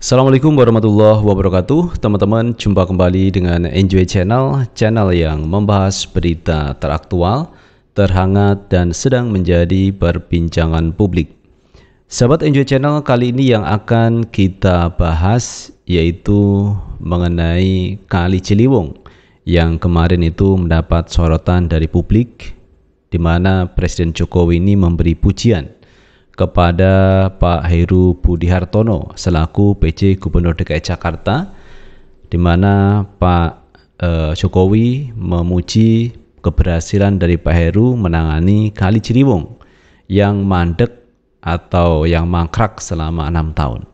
Assalamualaikum warahmatullahi wabarakatuh. Teman-teman, jumpa kembali dengan Enjoy Channel, channel yang membahas berita teraktual, terhangat, dan sedang menjadi perbincangan publik. Sahabat Enjoy Channel, kali ini yang akan kita bahas yaitu mengenai Kali Ciliwung yang kemarin itu mendapat sorotan dari publik, di mana Presiden Jokowi ini memberi pujian kepada Pak Heru Budi Hartono selaku PJ Gubernur DKI Jakarta, di mana Pak Jokowi memuji keberhasilan dari Pak Heru menangani Kali Ciliwung yang mandek atau yang mangkrak selama 6 tahun.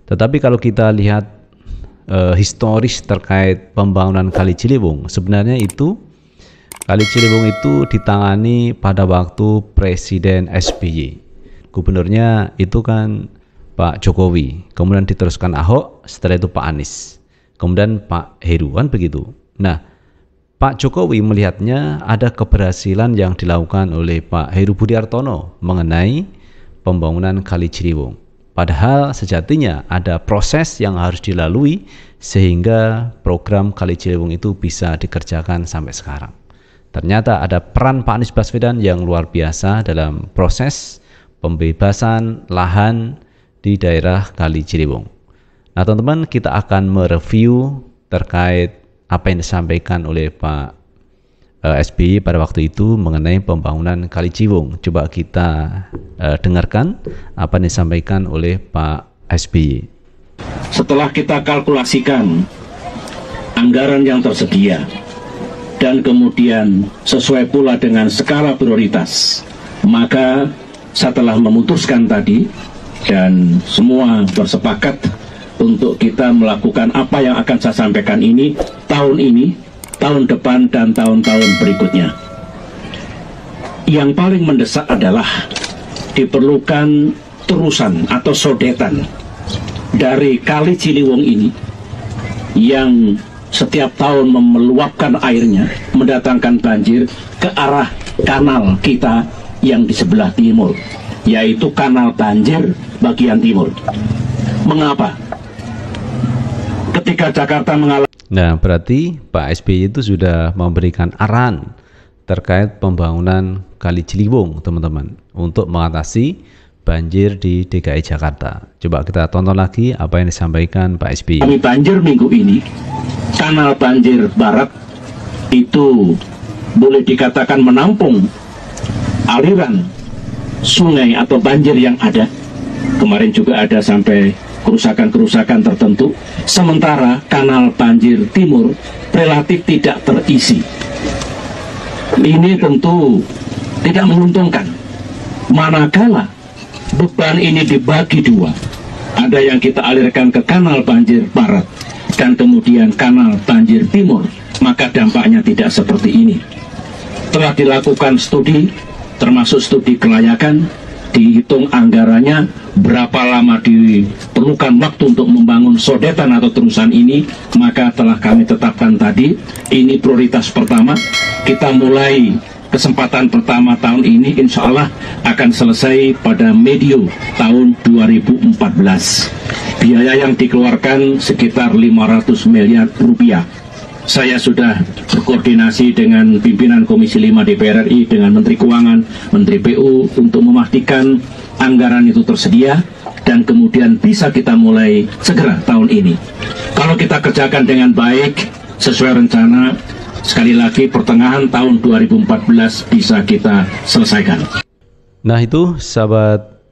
Tetapi kalau kita lihat historis terkait pembangunan Kali Ciliwung, sebenarnya itu Kali Ciliwung itu ditangani pada waktu Presiden SBY. Gubernurnya itu kan Pak Jokowi, kemudian diteruskan Ahok, setelah itu Pak Anies, kemudian Pak Heru, kan begitu. Nah, Pak Jokowi melihatnya ada keberhasilan yang dilakukan oleh Pak Heru Budi Hartono mengenai pembangunan Kali Ciliwung. Padahal sejatinya ada proses yang harus dilalui sehingga program Kali Ciliwung itu bisa dikerjakan sampai sekarang. Ternyata ada peran Pak Anies Baswedan yang luar biasa dalam proses pembebasan lahan di daerah Kali Ciliwung. Nah, teman-teman, kita akan mereview terkait apa yang disampaikan oleh Pak SBY pada waktu itu mengenai pembangunan Kali Ciliwung. Coba kita dengarkan apa yang disampaikan oleh Pak SBY. Setelah kita kalkulasikan anggaran yang tersedia dan kemudian sesuai pula dengan skala prioritas, maka setelah memutuskan tadi dan semua bersepakat untuk kita melakukan apa yang akan saya sampaikan ini, tahun depan, dan tahun-tahun berikutnya. Yang paling mendesak adalah diperlukan terusan atau sodetan dari Kali Ciliwung ini yang setiap tahun meluapkan airnya, mendatangkan banjir ke arah kanal kita yang di sebelah timur, yaitu kanal banjir bagian timur. Mengapa? Ketika Jakarta mengalami... Nah, berarti Pak SBY itu sudah memberikan arahan terkait pembangunan Kali Ciliwung, teman-teman, untuk mengatasi banjir di DKI Jakarta. Coba kita tonton lagi apa yang disampaikan Pak SBY. Kami banjir minggu ini, kanal banjir barat itu boleh dikatakan menampung aliran sungai atau banjir yang ada. Kemarin juga ada sampai kerusakan-kerusakan tertentu. Sementara kanal banjir timur relatif tidak terisi. Ini tentu tidak menguntungkan. Manakala beban ini dibagi dua, ada yang kita alirkan ke kanal banjir barat dan kemudian kanal banjir timur, maka dampaknya tidak seperti ini. Telah dilakukan studi, termasuk studi kelayakan, dihitung anggarannya, berapa lama diperlukan waktu untuk membangun sodetan atau terusan ini, maka telah kami tetapkan tadi, ini prioritas pertama. Kita mulai kesempatan pertama tahun ini, insya Allah akan selesai pada medio tahun 2014. Biaya yang dikeluarkan sekitar 500 miliar rupiah. Saya sudah berkoordinasi dengan pimpinan Komisi 5 DPR RI, dengan Menteri Keuangan, Menteri PU untuk memastikan anggaran itu tersedia dan kemudian bisa kita mulai segera tahun ini. Kalau kita kerjakan dengan baik, sesuai rencana, sekali lagi pertengahan tahun 2014 bisa kita selesaikan. Nah, itu sahabat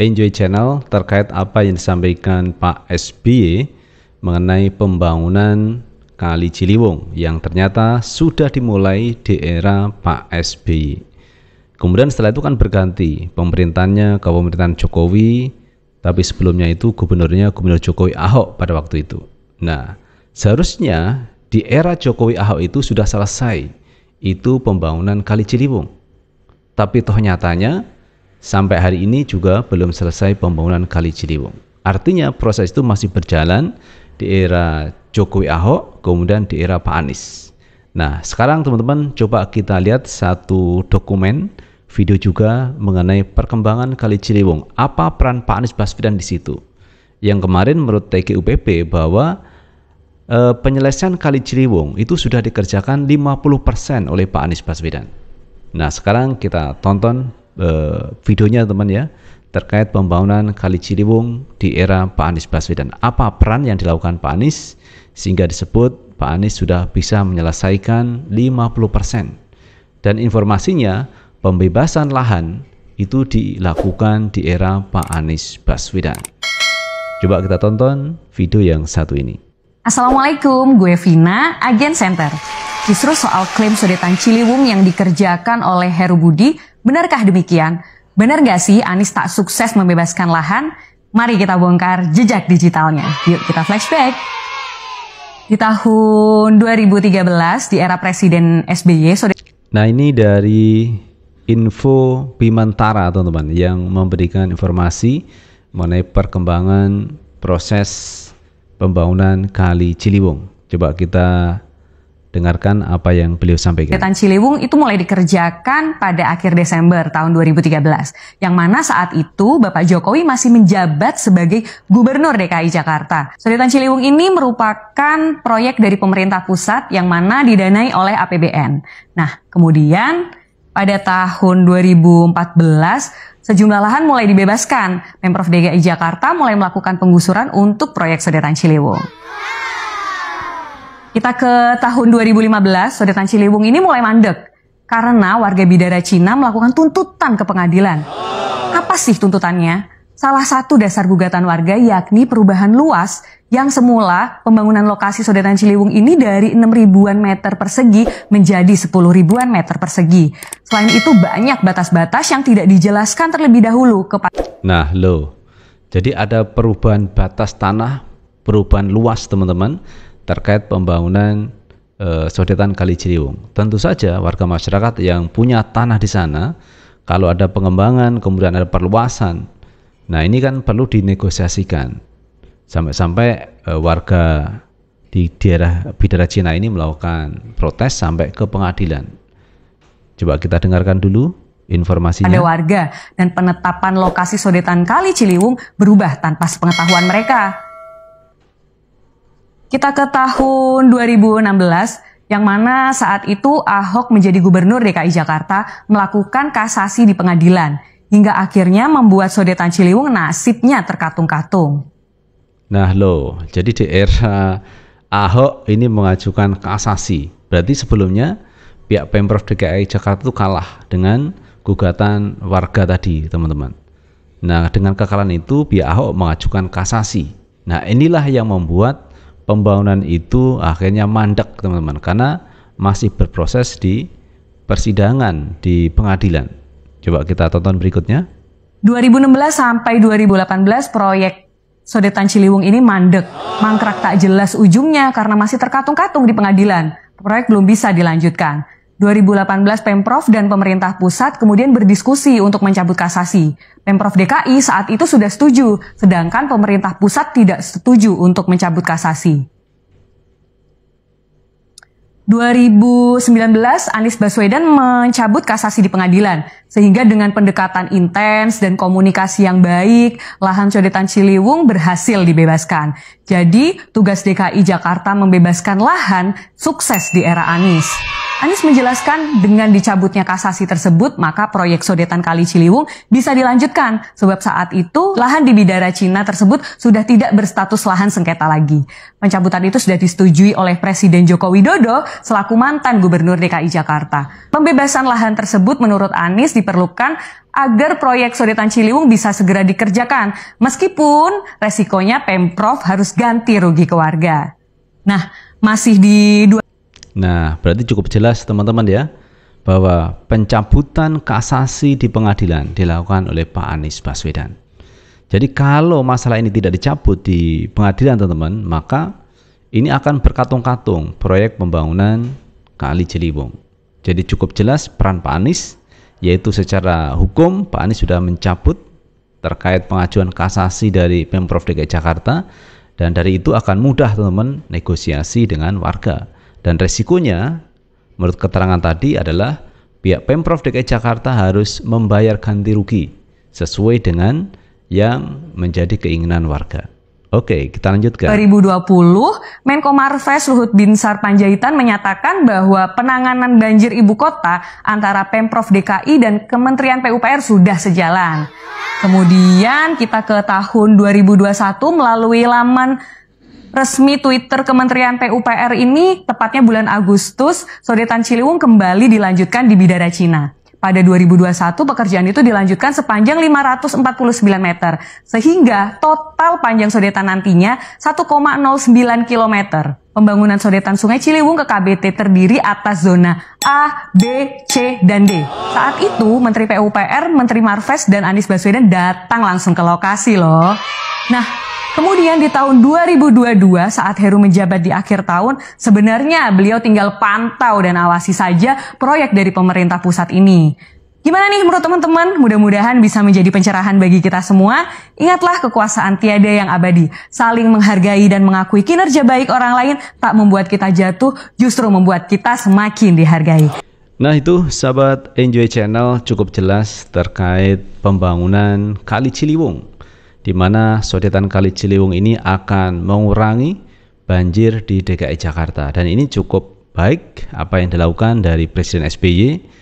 Enjoy Channel terkait apa yang disampaikan Pak SBY mengenai pembangunan Kali Ciliwung yang ternyata sudah dimulai di era Pak SBY. Kemudian setelah itu kan berganti pemerintahannya ke pemerintahan Jokowi, tapi sebelumnya itu gubernurnya Gubernur Jokowi Ahok pada waktu itu. Nah, seharusnya di era Jokowi Ahok itu sudah selesai itu pembangunan Kali Ciliwung. Tapi toh nyatanya sampai hari ini juga belum selesai pembangunan Kali Ciliwung. Artinya proses itu masih berjalan di era Jokowi Ahok, kemudian di era Pak Anies. Nah, sekarang teman-teman coba kita lihat satu dokumen video juga mengenai perkembangan Kali Ciliwung. Apa peran Pak Anies Baswedan di situ? yang kemarin menurut TGUPP bahwa penyelesaian Kali Ciliwung itu sudah dikerjakan 50% oleh Pak Anies Baswedan. Nah, sekarang kita tonton videonya teman ya, terkait pembangunan Kali Ciliwung di era Pak Anies Baswedan. Apa peran yang dilakukan Pak Anies sehingga disebut Pak Anies sudah bisa menyelesaikan 50%. Dan informasinya pembebasan lahan itu dilakukan di era Pak Anies Baswedan. Coba kita tonton video yang satu ini. Assalamualaikum, gue Vina, Agen Center. Justru soal klaim sodetan Ciliwung yang dikerjakan oleh Heru Budi, benarkah demikian? Benar gak sih Anies tak sukses membebaskan lahan? Mari kita bongkar jejak digitalnya. Yuk kita flashback. Di tahun 2013, di era Presiden SBY, nah ini dari Info Bimantara teman-teman yang memberikan informasi mengenai perkembangan proses pembangunan Kali Ciliwung. Coba kita dengarkan apa yang beliau sampaikan. sodetan Ciliwung itu mulai dikerjakan pada akhir Desember tahun 2013. Yang mana saat itu Bapak Jokowi masih menjabat sebagai Gubernur DKI Jakarta. Sodetan Ciliwung ini merupakan proyek dari pemerintah pusat yang mana didanai oleh APBN. Nah, kemudian pada tahun 2014, sejumlah lahan mulai dibebaskan. Pemprov DKI Jakarta mulai melakukan penggusuran untuk proyek sodetan Ciliwung. Kita ke tahun 2015, sodetan Ciliwung ini mulai mandek karena warga Bidara Cina melakukan tuntutan ke pengadilan. Apa sih tuntutannya? Salah satu dasar gugatan warga yakni perubahan luas yang semula pembangunan lokasi sodetan Ciliwung ini dari 6 ribuan meter persegi menjadi 10 ribuan meter persegi. Selain itu banyak batas-batas yang tidak dijelaskan terlebih dahulu Nah jadi ada perubahan batas tanah, perubahan luas teman-teman terkait pembangunan sodetan Kali Ciliwung. Tentu saja warga masyarakat yang punya tanah di sana, kalau ada pengembangan kemudian ada perluasan, nah ini kan perlu dinegosiasikan. Sampai-sampai warga di daerah Bidara Cina ini melakukan protes sampai ke pengadilan. Coba kita dengarkan dulu informasinya. Ada warga dan penetapan lokasi sodetan Kali Ciliwung berubah tanpa sepengetahuan mereka. Kita ke tahun 2016, yang mana saat itu Ahok menjadi Gubernur DKI Jakarta melakukan kasasi di pengadilan, hingga akhirnya membuat sodetan Ciliwung nasibnya terkatung-katung. Nah jadi di era Ahok ini mengajukan kasasi, berarti sebelumnya pihak Pemprov DKI Jakarta itu kalah dengan gugatan warga tadi teman-teman. Nah dengan kekalahan itu pihak Ahok mengajukan kasasi. Nah inilah yang membuat pembangunan itu akhirnya mandek teman-teman, karena masih berproses di persidangan di pengadilan. Coba kita tonton berikutnya. 2016 sampai 2018 proyek sodetan Ciliwung ini mandek, mangkrak tak jelas ujungnya karena masih terkatung-katung di pengadilan. Proyek belum bisa dilanjutkan. 2018 Pemprov dan pemerintah pusat kemudian berdiskusi untuk mencabut kasasi. Pemprov DKI saat itu sudah setuju, sedangkan pemerintah pusat tidak setuju untuk mencabut kasasi. 2019 Anies Baswedan mencabut kasasi di pengadilan, sehingga dengan pendekatan intens dan komunikasi yang baik, lahan sodetan Ciliwung berhasil dibebaskan. Jadi tugas DKI Jakarta membebaskan lahan sukses di era Anies. Anies menjelaskan dengan dicabutnya kasasi tersebut, maka proyek sodetan Kali Ciliwung bisa dilanjutkan. Sebab saat itu, lahan di Bidara Cina tersebut sudah tidak berstatus lahan sengketa lagi. Pencabutan itu sudah disetujui oleh Presiden Joko Widodo selaku mantan Gubernur DKI Jakarta. Pembebasan lahan tersebut menurut Anies diperlukan agar proyek sodetan Ciliwung bisa segera dikerjakan. Meskipun resikonya Pemprov harus ganti rugi ke warga. Nah, masih di Nah, berarti cukup jelas teman-teman ya, bahwa pencabutan kasasi di pengadilan dilakukan oleh Pak Anies Baswedan. Jadi kalau masalah ini tidak dicabut di pengadilan teman-teman, maka ini akan berkatung-katung proyek pembangunan Kali Ciliwung. Jadi cukup jelas peran Pak Anies, yaitu secara hukum Pak Anies sudah mencabut terkait pengajuan kasasi dari Pemprov DKI Jakarta, dan dari itu akan mudah teman-teman negosiasi dengan warga. Dan resikonya menurut keterangan tadi adalah pihak Pemprov DKI Jakarta harus membayar ganti rugi sesuai dengan yang menjadi keinginan warga. Oke, kita lanjutkan. 2020, Menko Marves Luhut Binsar Panjaitan menyatakan bahwa penanganan banjir ibu kota antara Pemprov DKI dan Kementerian PUPR sudah sejalan. Kemudian kita ke tahun 2021 melalui laman resmi Twitter Kementerian PUPR ini, tepatnya bulan Agustus, sodetan Ciliwung kembali dilanjutkan di Bidara Cina. Pada 2021, pekerjaan itu dilanjutkan sepanjang 549 meter, sehingga total panjang sodetan nantinya 1,09 km. Pembangunan sodetan Sungai Ciliwung ke KBT terdiri atas zona A, B, C, dan D. Saat itu, Menteri PUPR, Menteri Marves, dan Anies Baswedan datang langsung ke lokasi loh. Nah, kemudian di tahun 2022 saat Heru menjabat di akhir tahun, sebenarnya beliau tinggal pantau dan awasi saja proyek dari pemerintah pusat ini. Gimana nih menurut teman-teman? Mudah-mudahan bisa menjadi pencerahan bagi kita semua. Ingatlah kekuasaan tiada yang abadi. Saling menghargai dan mengakui kinerja baik orang lain tak membuat kita jatuh, justru membuat kita semakin dihargai. Nah itu sahabat Enjoy Channel cukup jelas terkait pembangunan Kali Ciliwung, di mana sodetan Kali Ciliwung ini akan mengurangi banjir di DKI Jakarta. Dan ini cukup baik apa yang dilakukan dari Presiden SBY,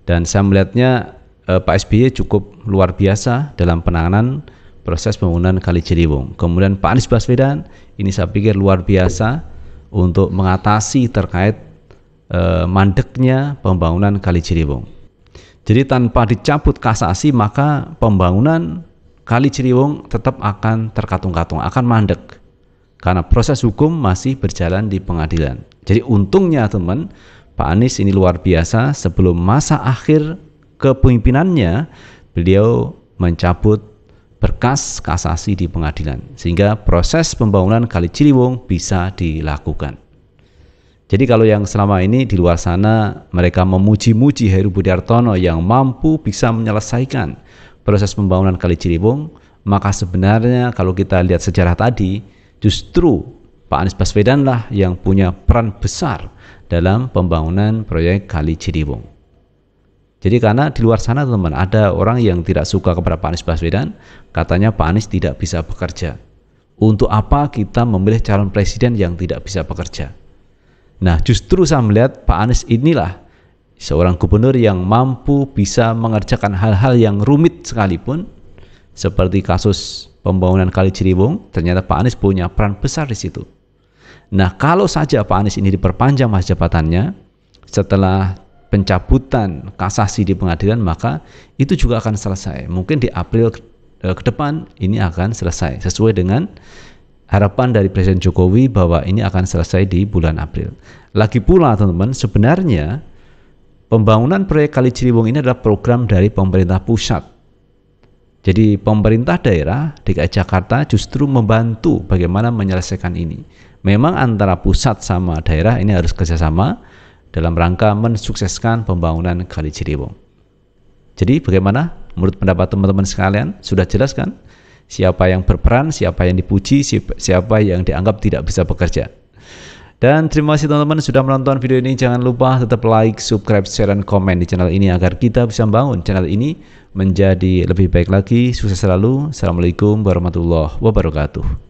dan saya melihatnya Pak SBY cukup luar biasa dalam penanganan proses pembangunan Kali Ciliwung. Kemudian Pak Anies Baswedan ini saya pikir luar biasa untuk mengatasi terkait mandeknya pembangunan Kali Ciliwung. Jadi tanpa dicabut kasasi maka pembangunan Kali Ciliwung tetap akan terkatung-katung, akan mandek karena proses hukum masih berjalan di pengadilan. Jadi untungnya teman, Pak Anies ini luar biasa, sebelum masa akhir kepemimpinannya beliau mencabut berkas kasasi di pengadilan sehingga proses pembangunan Kali Ciliwung bisa dilakukan. Jadi kalau yang selama ini di luar sana mereka memuji-muji Heru Budi Hartono yang mampu bisa menyelesaikan proses pembangunan Kali Ciliwung, maka sebenarnya kalau kita lihat sejarah tadi, justru Pak Anies Baswedan lah yang punya peran besar dalam pembangunan proyek Kali Ciliwung. Jadi karena di luar sana teman, ada orang yang tidak suka kepada Pak Anies Baswedan, katanya Pak Anies tidak bisa bekerja. Untuk apa kita memilih calon presiden yang tidak bisa bekerja? Nah justru saya melihat Pak Anies inilah seorang gubernur yang mampu bisa mengerjakan hal-hal yang rumit sekalipun, seperti kasus pembangunan Kali Ciliwung, ternyata Pak Anies punya peran besar di situ. Nah kalau saja Pak Anies ini diperpanjang masa jabatannya setelah pencabutan kasasi di pengadilan, maka itu juga akan selesai. Mungkin di April ke depan ini akan selesai sesuai dengan harapan dari Presiden Jokowi bahwa ini akan selesai di bulan April. Lagi pula teman-teman, sebenarnya pembangunan proyek Kali Ciliwung ini adalah program dari pemerintah pusat. Jadi pemerintah daerah DKI Jakarta justru membantu bagaimana menyelesaikan ini. Memang antara pusat sama daerah ini harus kerjasama dalam rangka mensukseskan pembangunan Kali Ciliwung. Jadi bagaimana menurut pendapat teman-teman sekalian? Sudah jelas kan? Siapa yang berperan, siapa yang dipuji, siapa yang dianggap tidak bisa bekerja. Dan terima kasih teman-teman sudah menonton video ini. Jangan lupa tetap like, subscribe, share, dan komen di channel ini agar kita bisa membangun channel ini menjadi lebih baik lagi. Sukses selalu. Assalamualaikum warahmatullahi wabarakatuh.